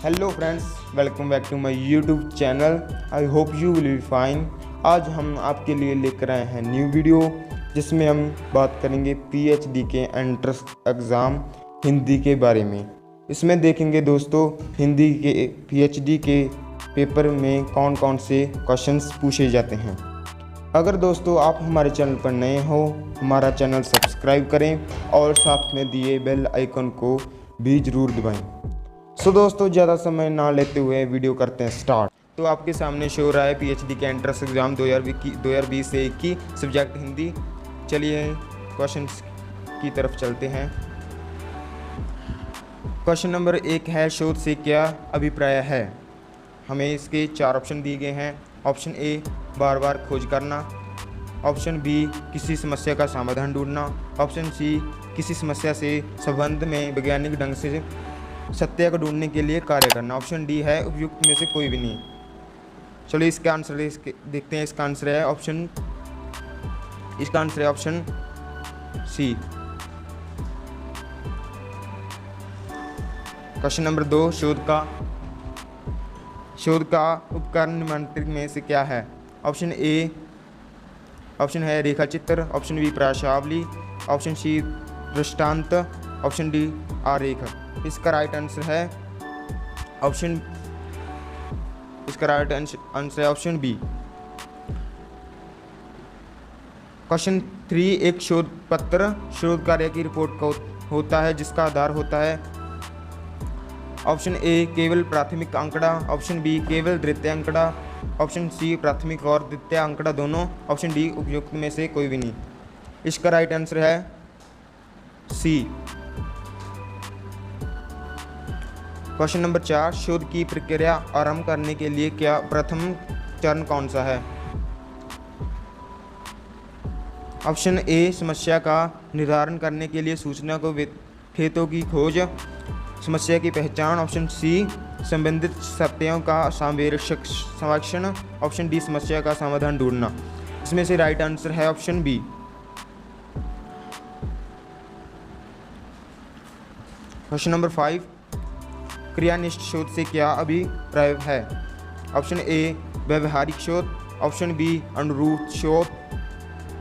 Hello friends, welcome back to my YouTube channel. I hope you will be fine. आज हम आपके लिए लेकर आए हैं न्यू वीडियो जिसमें हम बात करेंगे पीएचडी के एंट्रेंस एग्ज़ाम हिंदी के बारे में। इसमें देखेंगे दोस्तों हिंदी के पीएचडी के पेपर में कौन कौन से क्वेश्चंस पूछे जाते हैं। अगर दोस्तों आप हमारे चैनल पर नए हो, हमारा चैनल सब्सक्राइब करें और साथ में दिए बेल आइकन को भी ज़रूर दबाएं। सो दोस्तों ज़्यादा समय ना लेते हुए वीडियो करते हैं स्टार्ट। तो आपके सामने शो हो रहा है पीएचडी के एंट्रेंस एग्ज़ाम 2020 से 21 सब्जेक्ट हिंदी। चलिए क्वेश्चन की तरफ चलते हैं। क्वेश्चन नंबर 1 है, शोध से क्या अभिप्राय है। हमें इसके 4 ऑप्शन दिए गए हैं। ऑप्शन ए, बार बार खोज करना। ऑप्शन बी, किसी समस्या का समाधान ढूंढना। ऑप्शन सी, किसी समस्या से संबंध में वैज्ञानिक ढंग से सत्य को ढूंढने के लिए कार्य करना। ऑप्शन डी है उपयुक्त में से कोई भी नहीं। चलो इसका आंसर देखते हैं। इसका आंसर है ऑप्शन सी। क्वेश्चन नंबर 2, शोध का उपकरण निम्नलिखित में से क्या है। ऑप्शन है रेखा चित्र। ऑप्शन बी, प्रश्नावली। ऑप्शन सी, दृष्टांत। ऑप्शन डी, आरेख। इसका राइट आंसर है ऑप्शन बी। क्वेश्चन 3, एक शोध पत्र शोध कार्य की रिपोर्ट का होता है जिसका आधार होता है। ऑप्शन ए, केवल प्राथमिक आंकड़ा। ऑप्शन बी, केवल द्वितीय आंकड़ा। ऑप्शन सी, प्राथमिक और द्वितीय आंकड़ा दोनों। ऑप्शन डी, उपयुक्त में से कोई भी नहीं। इसका राइट आंसर है सी। क्वेश्चन नंबर 4, शोध की प्रक्रिया आरंभ करने के लिए क्या प्रथम चरण कौन सा है। ऑप्शन ए, समस्या का निर्धारण करने के लिए सूचना को खेतों की खोज, समस्या की पहचान। ऑप्शन सी, संबंधित सत्यों का सर्वेक्षण। ऑप्शन डी, समस्या का समाधान ढूंढना। इसमें से राइट आंसर है ऑप्शन बी। क्वेश्चन नंबर 5, क्रियानिष्ठ शोध से क्या अभिप्राय है। ऑप्शन ए, व्यवहारिक शोध। ऑप्शन बी, अनुरूप शोध।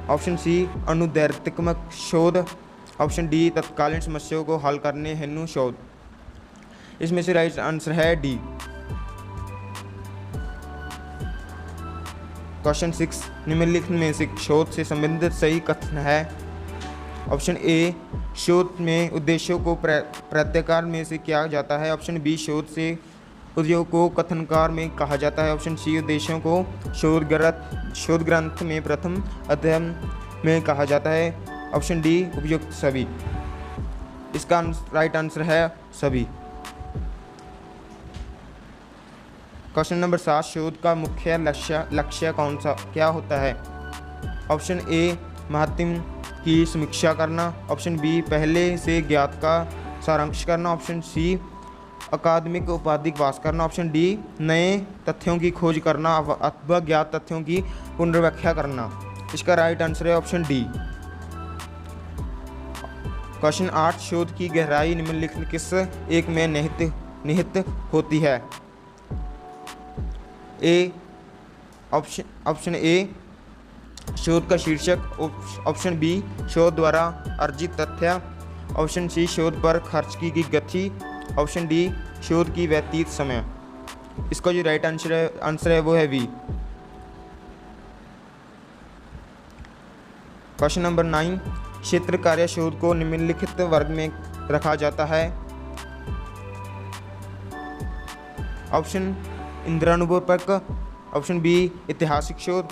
ऑप्शन सी, अनुदैर्ध्यात्मक शोध। ऑप्शन डी, तत्कालीन समस्याओं को हल करने हेतु शोध। इसमें से राइट आंसर है डी। क्वेश्चन 6, निम्नलिखित में से शोध से संबंधित सही कथन है। ऑप्शन ए, शोध में उद्देश्यों को प्रत्याकार में से किया जाता है। ऑप्शन बी, शोध से उद्योग को कथनकार में कहा जाता है। ऑप्शन सी, उद्देश्यों को शोध ग्रंथ में प्रथम अध्ययन में कहा जाता है। ऑप्शन डी, उपयुक्त सभी। इसका राइट आंसर है सभी। क्वेश्चन नंबर 7, शोध का मुख्य लक्ष्य क्या होता है। ऑप्शन ए, महत्व की समीक्षा करना। ऑप्शन बी, पहले से ज्ञात का सारांश करना। ऑप्शन सी, अकादमिक उपाधि पास करना। ऑप्शन डी, नए तथ्यों की खोज करना अथवा ज्ञात तथ्यों की पुनर्व्याख्या करना। इसका राइट आंसर है ऑप्शन डी। क्वेश्चन 8, शोध की गहराई निम्नलिखित किस एक में निहित होती है। ऑप्शन ए, शोध का शीर्षक। ऑप्शन बी, शोध द्वारा अर्जित तथ्य। ऑप्शन सी, शोध पर खर्च की गति। ऑप्शन डी, शोध की व्यतीत समय। इसका जो राइट आंसर है वो है बी। क्वेश्चन नंबर 9, क्षेत्र कार्य शोध को निम्नलिखित वर्ग में रखा जाता है। ऑप्शन इंद्रानुभवक। ऑप्शन बी, ऐतिहासिक शोध।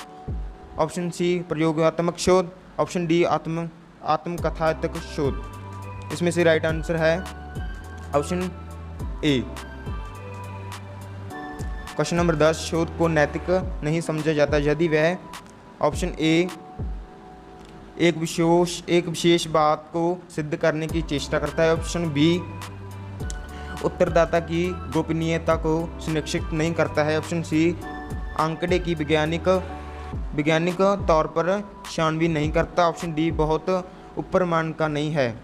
ऑप्शन सी, प्रयोगात्मक शोध। ऑप्शन डी, आत्मकथात्मक शोध। इसमें से राइट आंसर है ऑप्शन ए। क्वेश्चन नंबर 10, शोध को नैतिक नहीं समझा जाता यदि वह। ऑप्शन ए, एक विशेष बात को सिद्ध करने की चेष्टा करता है। ऑप्शन बी, उत्तरदाता की गोपनीयता को सुनिश्चित नहीं करता है। ऑप्शन सी, आंकड़े की वैज्ञानिक तौर पर छानबीन नहीं करता। ऑप्शन डी, बहुत ऊपर मान का नहीं है।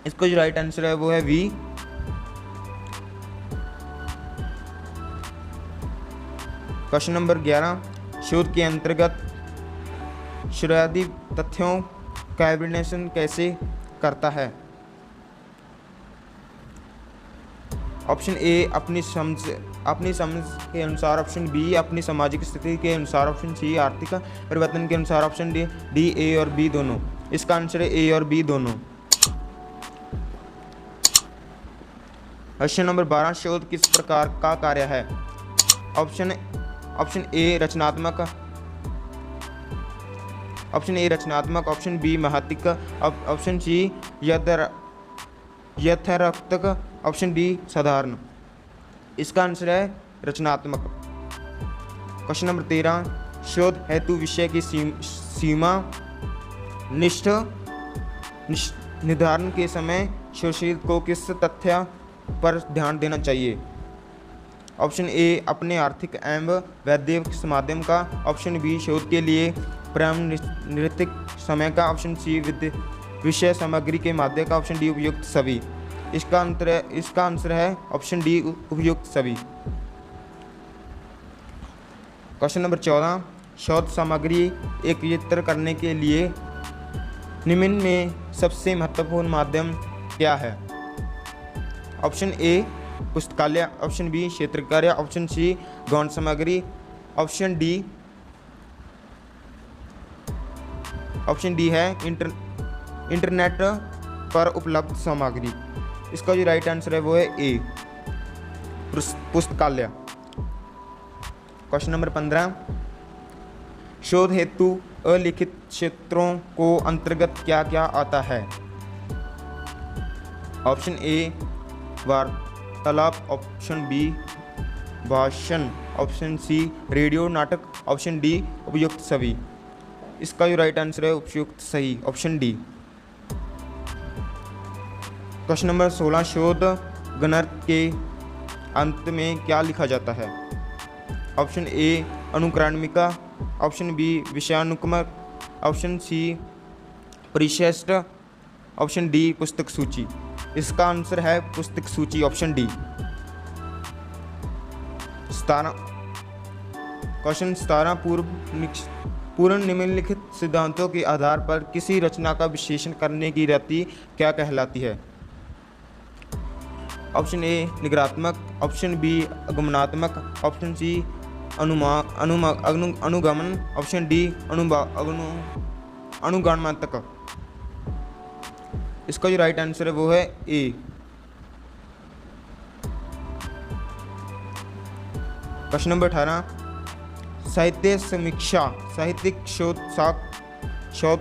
इसका जो राइट आंसर है वो है बी। क्वेश्चन नंबर 11, शोध के अंतर्गत शुरुआती तथ्यों का एविडेंसन कैसे करता है? ऑप्शन ए अपनी समझ के अनुसार, ऑप्शन बी अपनी सामाजिक स्थिति के अनुसार, ऑप्शन सी आर्थिक परिवर्तन के अनुसार, ऑप्शन डी ए और बी दोनों। इसका आंसर है ए और बी दोनों। क्वेश्चन नंबर 12, शोध किस प्रकार का कार्य है? ऑप्शन ए रचनात्मक, ऑप्शन बी महत्विक, ऑप्शन सी यथार्थक, ऑप्शन डी साधारण। इसका आंसर है रचनात्मक। क्वेश्चन नंबर 13, शोध हेतु विषय की सीमा निष्ठ निर्धारण के समय शोधशील को किस तथ्य पर ध्यान देना चाहिए? ऑप्शन ए अपने आर्थिक एवं वैद्यक माध्यम का, ऑप्शन बी शोध के लिए प्रारंभिक समय का, ऑप्शन सी विषय सामग्री के माध्यम का, ऑप्शन डी उपयुक्त सभी। इसका आंसर है ऑप्शन डी उपयुक्त सभी। क्वेश्चन नंबर 14, शोध सामग्री एकत्रित करने के लिए निम्न में सबसे महत्वपूर्ण माध्यम क्या है? ऑप्शन ए पुस्तकालय, ऑप्शन बी क्षेत्र कार्य, ऑप्शन सी गौण सामग्री, ऑप्शन डी है इंटरनेट पर उपलब्ध सामग्री। इसका जो राइट आंसर है वो है ए पुस्तकालय। क्वेश्चन नंबर 15, शोध हेतु अलिखित क्षेत्रों को अंतर्गत क्या क्या आता है? ऑप्शन ए वार्तालाप, ऑप्शन बी भाषण, ऑप्शन सी रेडियो नाटक, ऑप्शन डी उपयुक्त सभी। इसका जो राइट आंसर है उपयुक्त सही, ऑप्शन डी। क्वेश्चन नंबर 16, शोध ग्रंथ के अंत में क्या लिखा जाता है? ऑप्शन ए अनुक्रमणिका, ऑप्शन बी विषयानुक्रमक, ऑप्शन सी परिशिष्ट, ऑप्शन डी पुस्तक सूची। इसका आंसर है पुस्तक सूची, ऑप्शन डी। 17 पूर्ण निम्नलिखित सिद्धांतों के आधार पर किसी रचना का विश्लेषण करने की रीति क्या कहलाती है? ऑप्शन ए निगरात्मक, ऑप्शन बी आगमनात्मक, ऑप्शन सी अनुगमन, ऑप्शन डी अनुगमनात्मक। इसका जो राइट आंसर है वो है ए। क्वेश्चन नंबर 18, साहित्य समीक्षा साहित्यिक शोध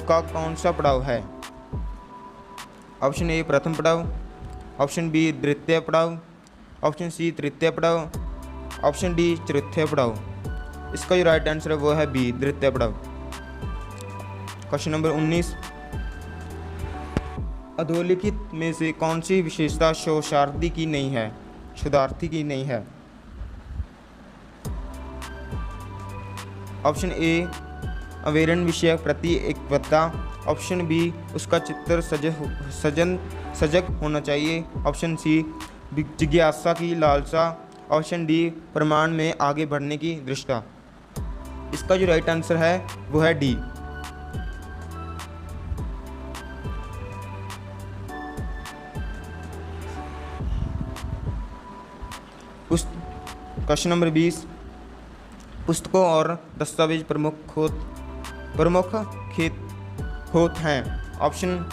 का कौन सा पड़ाव है? ऑप्शन ए प्रथम पड़ाव, ऑप्शन बी द्वितीय पड़ाव, ऑप्शन सी तृतीय पड़ाव, ऑप्शन डी चतुर्थ पड़ाव। इसका जो राइट आंसर है वो है बी द्वितीय पड़ाव। क्वेश्चन नंबर 19, अधोलिखित में से कौन सी विशेषता शोधार्थी की नहीं है? ऑप्शन ए अवेरण विषय प्रति एकवत्ता, ऑप्शन बी उसका चित्र सजग होना चाहिए, ऑप्शन सी जिज्ञासा की लालसा, ऑप्शन डी प्रमाण में आगे बढ़ने की दृष्टता। इसका जो राइट आंसर है वो है डी। क्वेश्चन नंबर 20, पुस्तकों और दस्तावेज प्रमुख खेत हैं। ऑप्शन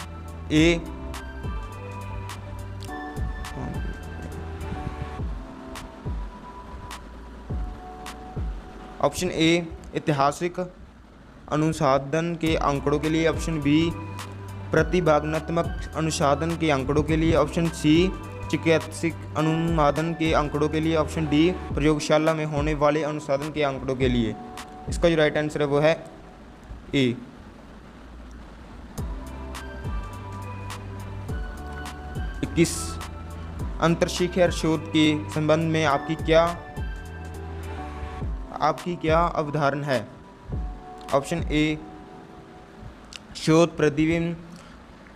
ए ऐतिहासिक अनुसंधान के आंकड़ों के लिए, ऑप्शन बी प्रतिभागात्मक अनुसंधान के आंकड़ों के लिए, ऑप्शन सी चिकित्सक अनुसंधान के आंकड़ों के लिए, ऑप्शन डी प्रयोगशाला में होने वाले अनुसंधान के आंकड़ों के लिए। इसका जो राइट आंसर है वो है ए। किस अंतरशिखर शोध के संबंध में आपकी क्या अवधारणा है? ऑप्शन ए शोध प्रतिबिंब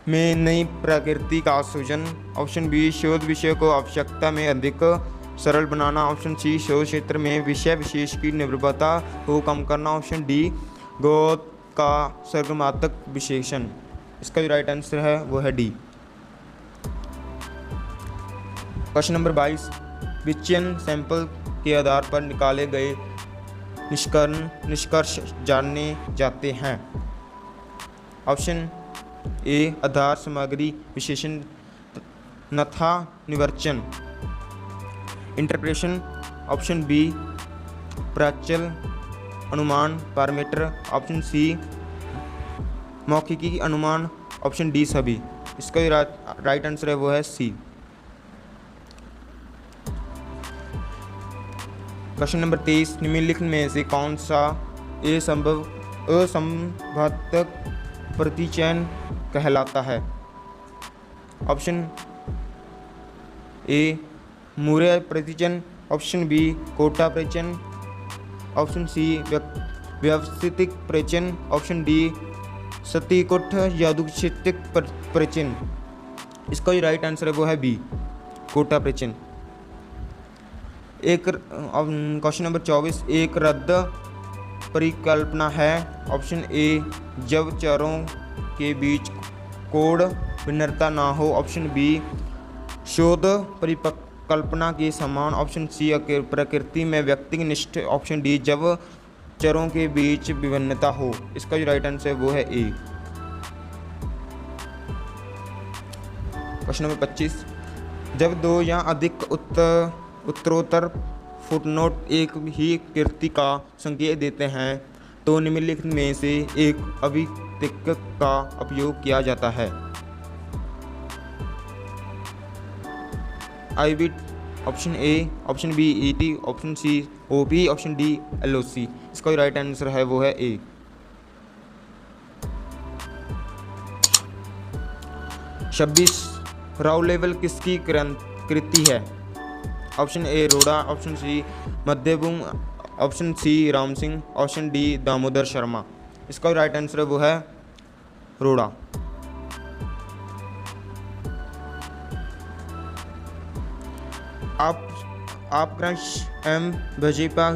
में नई प्रकृति का सृजन, ऑप्शन बी शोध विषय को आवश्यकता में अधिक सरल बनाना। ऑप्शन सी शोध क्षेत्र में विषय विशेष की निर्भरता को कम करना। ऑप्शन डी ग्रोथ का सर्गमात्मक विशेषण। इसका जो राइट आंसर है वो है डी। क्वेश्चन नंबर 22, विचयन सैंपल के आधार पर निकाले गए निष्कर्ष जाने जाते हैं। ऑप्शन ए आधार सामग्री विशेषण तथा निवर्चन इंटरप्रेशन। ऑप्शन बी प्राचल अनुमान पैरामीटर। ऑप्शन सी मौखिकी अनुमान। ऑप्शन डी सभी। इसका जो राइट आंसर है वो है सी। क्वेश्चन नंबर 23, निम्नलिखित में से कौन सा असंबद्धक प्रतिचयन कहलाता है। ऑप्शन ए मूर्य प्रतिचयन। ऑप्शन बी कोटा प्रतिचयन। ऑप्शन सी व्यवस्थित प्रतिचयन। ऑप्शन डी सतीकुट यादृच्छिक प्रतिचयन। इसका जो राइट आंसर है वो है बी कोटा प्रतिचयन। क्वेश्चन नंबर 24, एक रद्द परिकल्पना है। ऑप्शन ए जब चरों के बीच कोड भिन्नता ना हो। ऑप्शन बी शोध परिकल्पना के समान। ऑप्शन सी प्रकृति में व्यक्तिनिष्ठ। ऑप्शन डी जब चरों के बीच विभिन्नता हो। इसका जो राइट आंसर है वो है ए। क्वेश्चन नंबर 25, जब दो या अधिक उत्तरोत्तर फुटनोट एक ही कृति का संकेत देते हैं तो निम्नलिखित में से एक अभिव्यक्ति का उपयोग किया जाता है। Ibid. Option A. Option B ET. Option C OP. Option D LOC. इसका राइट आंसर है वो है ए। छब्बीस, राव लेवल किसकी कृति है। Option A Roda. Option C मध्यभूम। Option C Ram Singh. Option D Damodar Sharma. इसका राइट आंसर है वो है रोड़ा। अपभ्रंश एवं भाजपा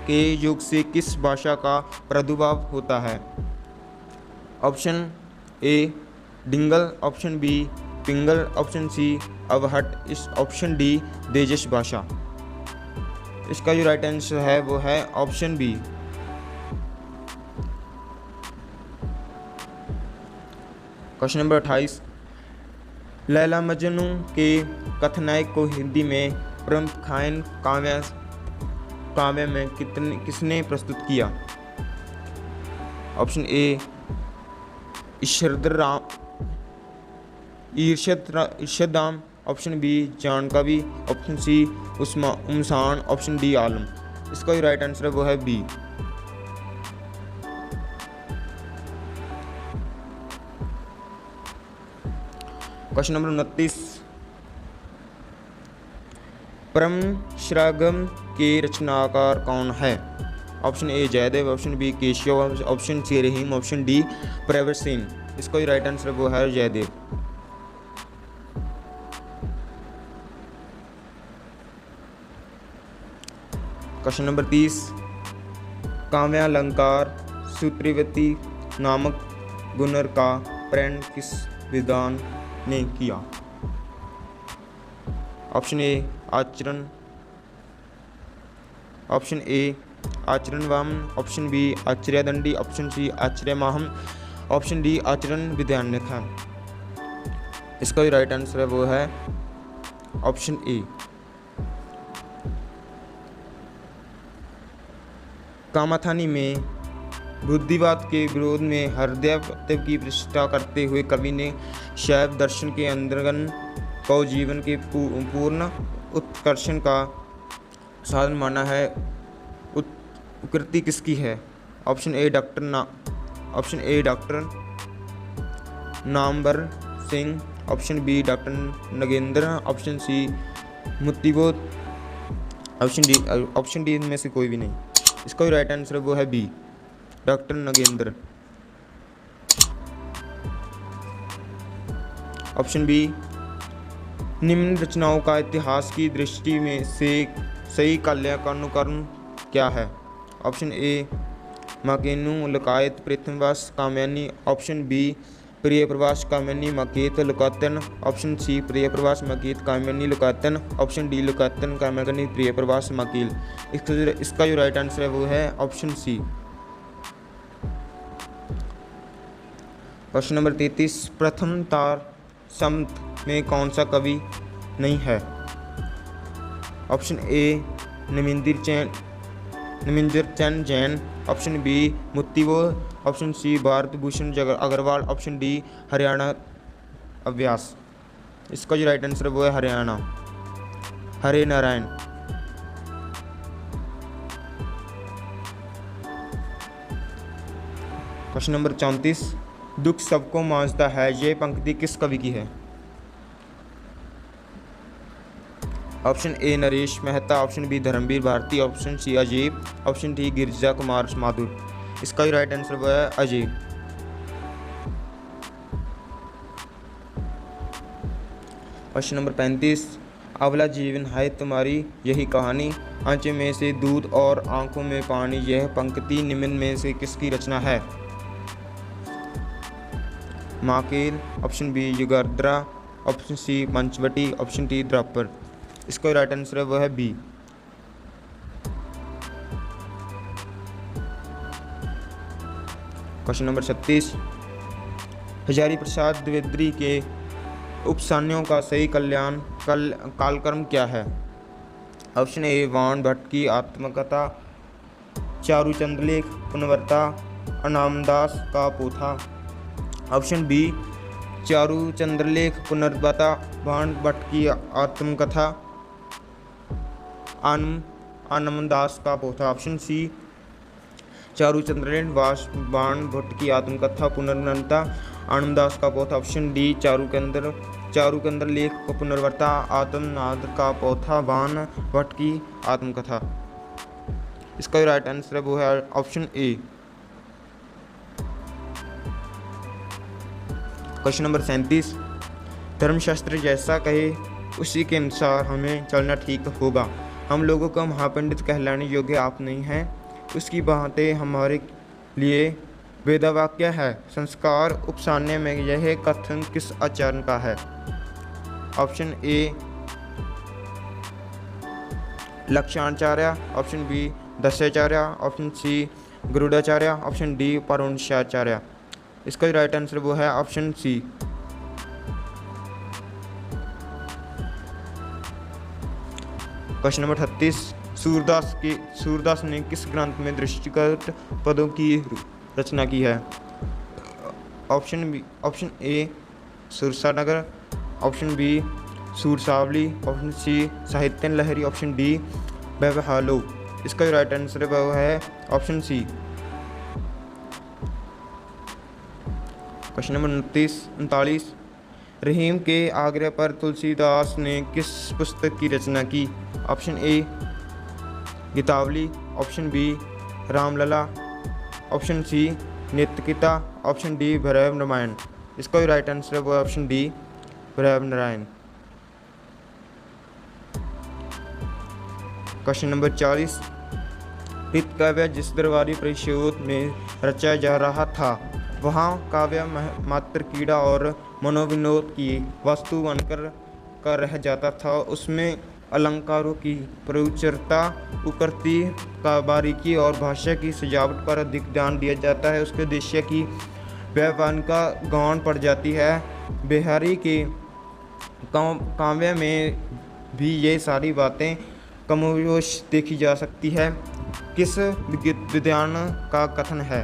के युग से किस भाषा का प्रादुर्भाव होता है। Option A Dingal. Option B Pingal. Option C Avahatt. Option D देजस भाषा। इसका जो राइट आंसर है वो है option B. Question number 28, Laila Majnu के कथानक को हिंदी में प्रमुख खान काव्य में किसने प्रस्तुत किया। ऑप्शन ए इरशद राम। ऑप्शन बी जानकवि। ऑप्शन सी उमसान। Option D Alam. इसका जो राइट आंसर है वो है बी। क्वेश्चन नंबर 29, परमश्रागम के रचनाकार कौन है। Option A Jaydev. Option B Keshav. Option C Rahim. Option D Pravar Sen. इसका जो राइट आंसर वो है जयदेव। क्वेश्चन नंबर 30, काव्यालंकार सूत्रवती नामक गुणर का प्रण किस विद्वान ने किया। ऑप्शन ए आचरण। ऑप्शन ए आचरण वामन। ऑप्शन बी आचार्यदंडी। ऑप्शन सी आचार्यमाहम। ऑप्शन डी आचरण विद्यान्यखा। इसका जो राइट आंसर है वो है ऑप्शन ए। कामाथानी में बुद्धिवाद के विरोध में हृदय की प्रतिष्ठा करते हुए कवि ने शैव दर्शन के अंतर्गन को जीवन के पूर्ण उत्कर्षण का साधन माना है। कृति किसकी है। Option A doctor Namvar Singh. Option B doctor Nagendra. Option C Muktibodh. Option D में से कोई भी नहीं। इसका राइट आंसर वो है B doctor Nagendra. Option B निम्न रचनाओं का इतिहास की दृष्टि में से सही काल्यानुक्रम क्या है? ऑप्शन ए माकेनु लुकायत प्रथमवास काम्यानी, ऑप्शन बी प्रियप्रवास काम्यानी मकेत लुकातन, ऑप्शन सी प्रियप्रवास मकेत काम्यानी लुकातन, ऑप्शन डी लुकातन काम्यानी प्रियप्रवास मकील। इसका जो राइट आंसर है वो है ऑप्शन सी। क्वेश्चन नंबर 33, प्रथम तार संत में कौन सा कवि नहीं है? ऑप्शन ए निमिंदर चंद जैन, ऑप्शन बी मुत्तिवो, option C Bharat Bhushan Agrawal, option D हरियाणा अव्यास। इसका जो राइट आंसर है वो है हरियाणा, हरे नारायण। क्वेश्चन नंबर 34, दुख सबको मांझता है, ये पंक्ति किस कवि की है? Option A Naresh Mehta, option B Dharamvir Bharati, option C अजीब, ऑप्शन डी गिरिजा कुमार माथुर। इसका भी राइट आंसर वो है अजीब। क्वेश्चन नंबर 35, अवला जीवन है तुम्हारी यही कहानी, आंचों में से दूध और आंखों में पानी, यह पंक्ति निम्न में से किसकी रचना है? माकेल, option B Yugandhar, option C Panchavati, option D Dwapar. इसका राइट आंसर है वो है B. Question number 36, Hazari Prasad Dwivedi के उपसान्यों का सही कालक्रम क्या है? ऑप्शन ए वाण भट्ट की आत्मकथा, चारुचंद्रलेख पुनर्वार्ता, अनामदास का पोथा, ऑप्शन बी चारुचंद्रलेख पुनर्वार्ता, वाण भट्ट की आत्मकथा, आनंददास का पोथा, ऑप्शन सी चारुचंद्रलेख वाण भट्ट की आत्मकथा पुनर्वार्ता, आनंददास का पोथा, ऑप्शन डी चारुचंद्रलेख पुनर्वार्ता, आत्मनाद का पोथा, वाण भट्ट की आत्मकथा। इसका राइट आंसर है वो है ऑप्शन ए। क्वेश्चन नंबर 37, धर्मशास्त्र जैसा कहे उसी के अनुसार हमें चलना ठीक होगा, हम लोगों का महापंडित कहलाने योग्य आप नहीं हैं, उसकी बातें हमारे लिए वेदवाक्य है, संस्कार उपसाने में यह कथन किस आचार्य का है? ऑप्शन ए लक्षणाचार्य, ऑप्शन बी दशाचार्य, ऑप्शन सी गरुड़ाचार्य, ऑप्शन डी परुणशाचार्य। इसका राइट आंसर वो है option C. Question number 38, Surdas ने किस ग्रंथ में दृष्टिगत पदों की रचना की है? ऑप्शन ए सुरसानगर, ऑप्शन बी सूरसावली, option C Sahitya Lahari, option D व्यवहालो। इसका राइट आंसर वो है ऑप्शन सी। क्वेश्चन नंबर 39, रहीम के आग्रह पर तुलसीदास ने किस पुस्तक की रचना की? Option A Gitavali, option B Ramlala, option C नित्यकिता, ऑप्शन डी भैरव रामायण। इसका भी राइट आंसर है वो option D Bhairav Narayan. Question number 40, रित काव्य जिस दरबारी परिषद में रचा जा रहा था वहाँ काव्य मात्र कीड़ा और मनोविनोद की वस्तु बनकर का रह जाता था, उसमें अलंकारों की प्रचुरता, उक्ति का बारीकी और भाषा की सजावट पर अधिक ध्यान दिया जाता है, उसके दृश्य की व्यावहारिक का गौण पड़ जाती है। बिहारी के काव्य में भी ये सारी बातें कमोबेश देखी जा सकती है। किस विद्वान का कथन है?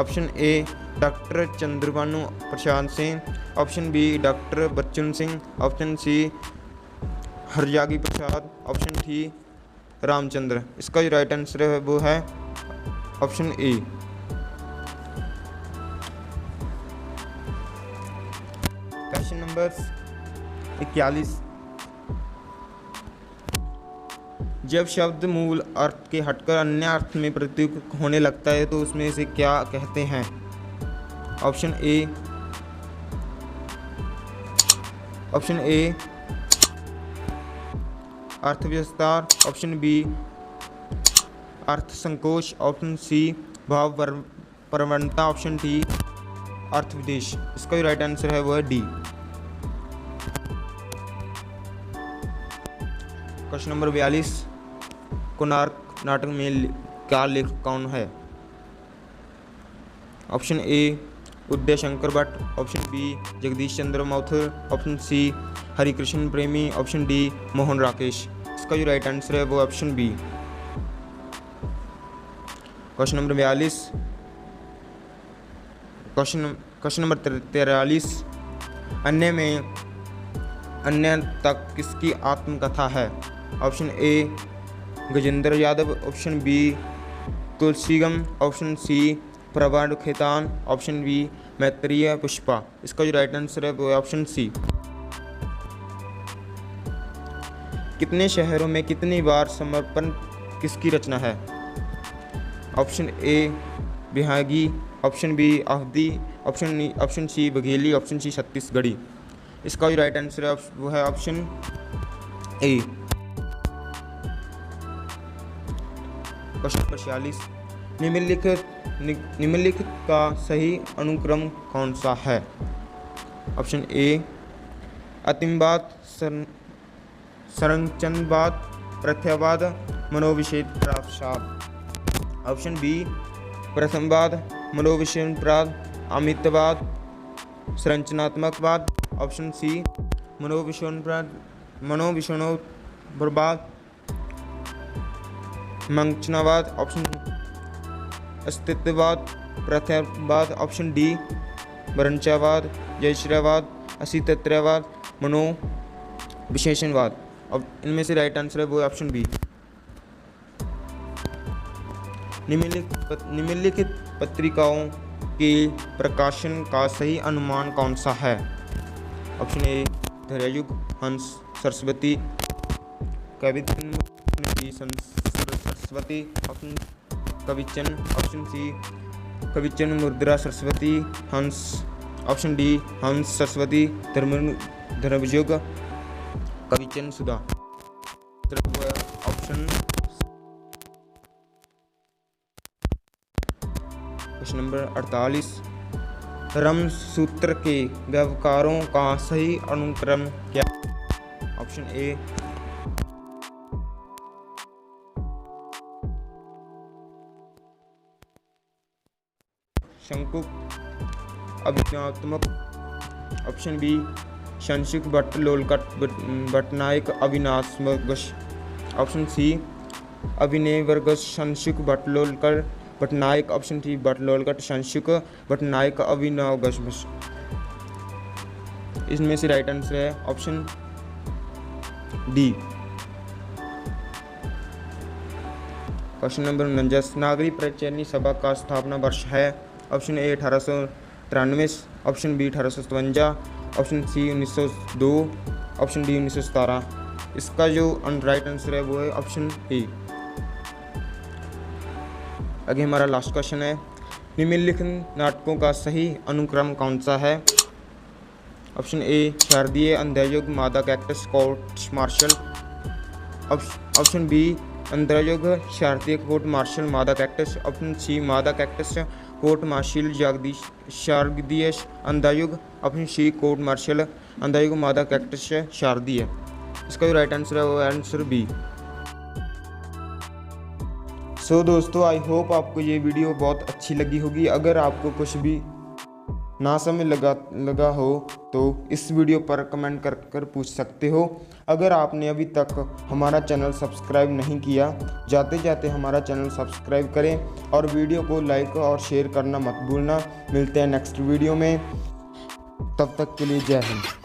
Option A doctor Chandrabhanu Prasad Singh, option B doctor Bachchan Singh, option C हरजागी प्रसाद, ऑप्शन डी रामचंद्र। इसका जो राइट आंसर है वो है ऑप्शन ए। क्वेश्चन नंबर 41, जब शब्द मूल अर्थ के हटकर अन्य अर्थ में प्रयुक्त होने लगता है तो उसमें से क्या कहते हैं? ऑप्शन ए ऑप्शन ए अर्थविस्तार, ऑप्शन बी अर्थ संकोच, ऑप्शन सी भाव प्रवणता, ऑप्शन डी अर्थ विदेश। इसका जो राइट आंसर है वो है डी। क्वेश्चन नंबर 42, कोणार्क नाटक में क्या लेखक कौन है? Option A Uday Shankar Bhatt, option B Jagdish Chandra Mathur, option C Harikrishna Premi, option D Mohan Rakesh. इसका जो राइट आंसर है वो option B. Question number 42, question number 43, अन्य तक किसकी आत्मकथा है? Option A Gajendra Yadav, option B तुलसीगम, option C Prabhat Khaitan, option B Maitreyi Pushpa. इसका जो राइट आंसर है वो है ऑप्शन सी। कितने शहरों में कितनी बार समर्पण किसकी रचना है? ऑप्शन ए बिहागी, option B Awadhi, option C Bagheli, option C Chhattisgarhi. इसका जो राइट आंसर है वो है ऑप्शन ए। क्वेश्चन नंबर 46, निम्नलिखित का सही अनुक्रम कौन सा है? ऑप्शन ए अतिमवाद, संरचनावाद, प्रत्ययवाद, मनोविषयवाद। ऑप्शन बी प्रथमवाद, मनोविषयवाद, अमितवाद, संरचनात्मकवाद, ऑप्शन सी मनोविषयवाद, मंचनावाद, ऑप्शन अस्तित्ववाद, प्रत्ययवाद, ऑप्शन डी वरंचावाद, जयश्रीवाद, अस्तित्ववाद, मनोविशेषणवाद। अब इनमें से राइट आंसर है वो ऑप्शन बी। निम्नलिखित पत्रिकाओं के प्रकाशन का सही अनुमान कौन सा है? ऑप्शन ए धैर्ययुग, हंस, सरस्वती, कविचन, सरस्वती, ऑप्शन कविचन, ऑप्शन सी कविचन, मुद्रा, सरस्वती, हंस, ऑप्शन डी हंस, सरस्वती, धर्मयुग, कविचन, सुधा। ऑप्शन क्वेश्चन नंबर 48, रम सूत्र के व्यवहारों का सही अनुक्रम क्या? ऑप्शन ए शंकु अभिनयात्मक, ऑप्शन बी शंशुक भट्ट लोलकट भट्टनायक अविनाशवर्गश, ऑप्शन सी अभिनय वर्गस शंशुक भट्ट लोलकर भट्टनायक, ऑप्शन सी भट्ट लोलकट शंशुक भट्टनायक अभिनवगश। इसमें से राइट आंसर है ऑप्शन डी। क्वेश्चन नंबर 49, नागरिक परिचर्नी सभा का स्थापना वर्ष है? Option A 1893, option B 1857, option C 1902, option D 1917। इसका जो राइट आंसर है वो है ऑप्शन ए। आगे हमारा लास्ट क्वेश्चन है, निम्नलिखित नाटकों का सही अनुक्रम कौन सा है? ऑप्शन ए Shardiya, Andhayug, Mada cactus, court martial, option B Andhayug, Shardiya, court martial, Mada cactus, option C Mada cactus, court martial, Shardiya, Andhayug, option C court martial, Andhayug, Mada cactus, शारदीय। इसका जो राइट आंसर है वो आंसर बी। सो दोस्तों, आई होप आपको ये वीडियो बहुत अच्छी लगी होगी। अगर आपको कुछ भी ना समझ लगा हो तो इस वीडियो पर कमेंट कर पूछ सकते हो। अगर आपने अभी तक हमारा चैनल सब्सक्राइब नहीं किया, जाते जाते हमारा चैनल सब्सक्राइब करें और वीडियो को लाइक और शेयर करना मत भूलना। मिलते हैं नेक्स्ट वीडियो में, तब तक के लिए जय हिंद।